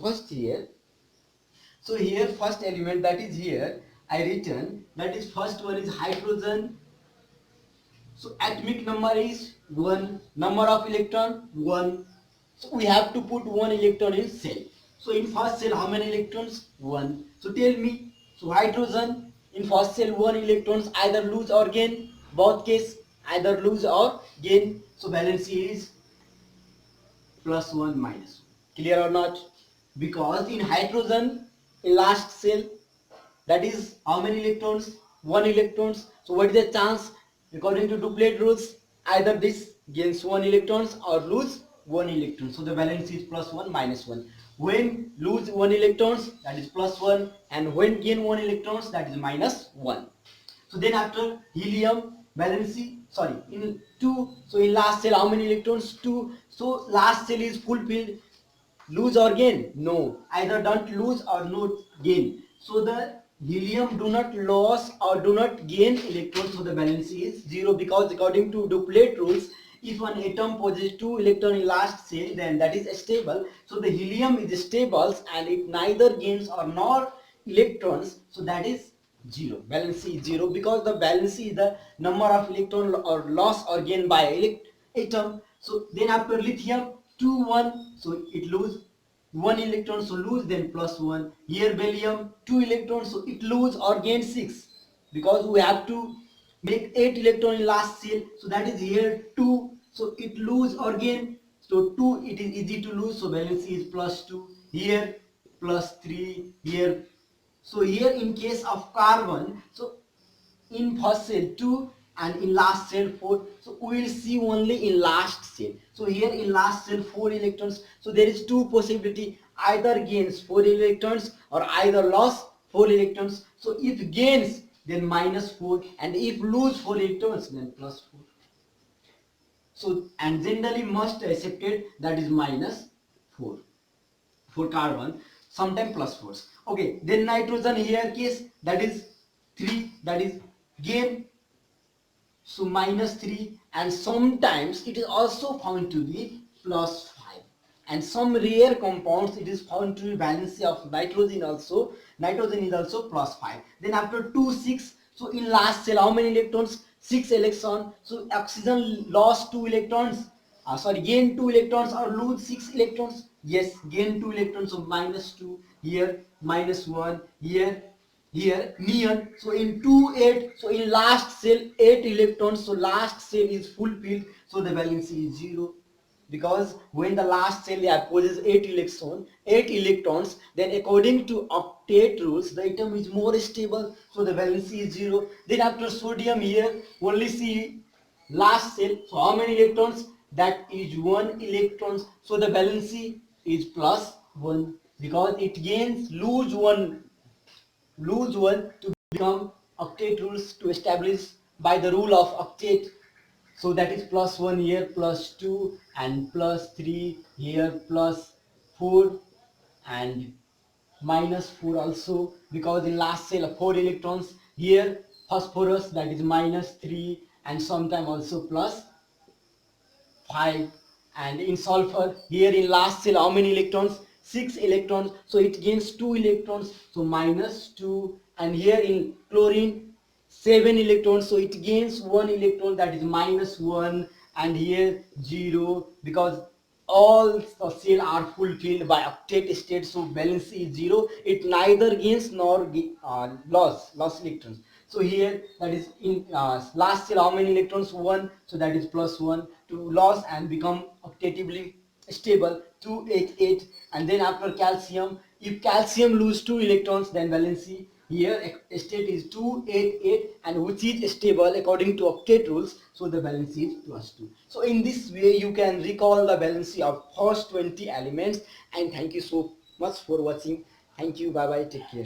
first here, so here first element that is here I written, that is first one is hydrogen. So atomic number is 1, number of electron 1. So we have to put 1 electron in cell. So in first cell how many electrons? 1. So tell me, so hydrogen in first cell 1 electrons, either lose or gain, both case either lose or gain. So valency is plus 1 minus 1. Clear or not? Because in hydrogen in last cell, that is how many electrons? 1 electrons. So what is the chance? According to duplet rules, either this gains 1 electrons or lose 1 electron. So the valency is plus 1 minus 1. When lose 1 electrons, that is plus 1, and when gain 1 electrons, that is minus 1. So then after helium valency, sorry, in 2, so in last cell how many electrons? 2. So last cell is fulfilled. Lose or gain? No, either don't lose or not gain. So the helium do not lose or do not gain electrons, so the valency is 0, because according to duplet rules, if an atom possesses 2 electrons in last cell, then that is stable. So the helium is stable and it neither gains or nor electrons, so that is 0. Valency is 0, because the valency is the number of electron or loss or gain by atom. So then after lithium 2 1, so it lose 1 electron, so lose, then plus 1. Here beryllium 2 electrons, so it lose or gain 6, because we have to make 8 electron in last cell, so that is here 2, so it lose or gain. So 2 it is easy to lose, so valency is plus 2. Here plus 3, here. So here in case of carbon, so in first cell 2 and in last cell 4, so we will see only in last cell. So here in last cell 4 electrons, so there is two possibility, either gains 4 electrons or either loss 4 electrons. So if gains, then minus 4, and if lose 4 electrons, then plus 4. So and generally most accepted, that is minus 4 for carbon, sometime plus 4. Okay, then nitrogen here case, that is 3, that is gain, so minus 3, and sometimes it is also found to be plus 5, and some rare compounds it is found to be valency of nitrogen also, nitrogen is also plus 5. Then after 2 6, so in last cell how many electrons? 6 electrons. So oxygen lost 2 electrons, gain 2 electrons or lose 6 electrons? Yes, gain 2 electrons, so minus 2, here minus 1, here neon. So in 2 8, so in last cell 8 electrons, so last cell is fulfilled, so the valency is 0, because when the last cell possesses 8 electrons, then according to octet rules the atom is more stable, so the valency is 0. Then after sodium, here only see last cell, so how many electrons? That is 1 electrons, so the valency is plus 1, because it gains lose 1 to become octet rules to establish by the rule of octet. So that is plus 1 here, plus 2, and plus 3 here, plus 4 and minus 4 also, because in last cell 4 electrons. Here phosphorus, that is minus 3, and sometime also plus 5. And in sulfur, here in last cell how many electrons? 6 electrons, so it gains 2 electrons, so minus 2. And here in chlorine 7 electrons, so it gains 1 electron, that is minus 1. And here 0, because all the cell are fulfilled by octet state, so valency is 0. It neither gains nor loss electrons. So here that is in last cell how many electrons? 1, so that is plus 1 to loss and become octatively stable 288. And then after calcium, if calcium lose 2 electrons, then valency here state is 288, and which is stable according to octet rules, so the valency is plus 2. So in this way you can recall the valency of first 20 elements. And thank you so much for watching. Thank you, bye bye, take care.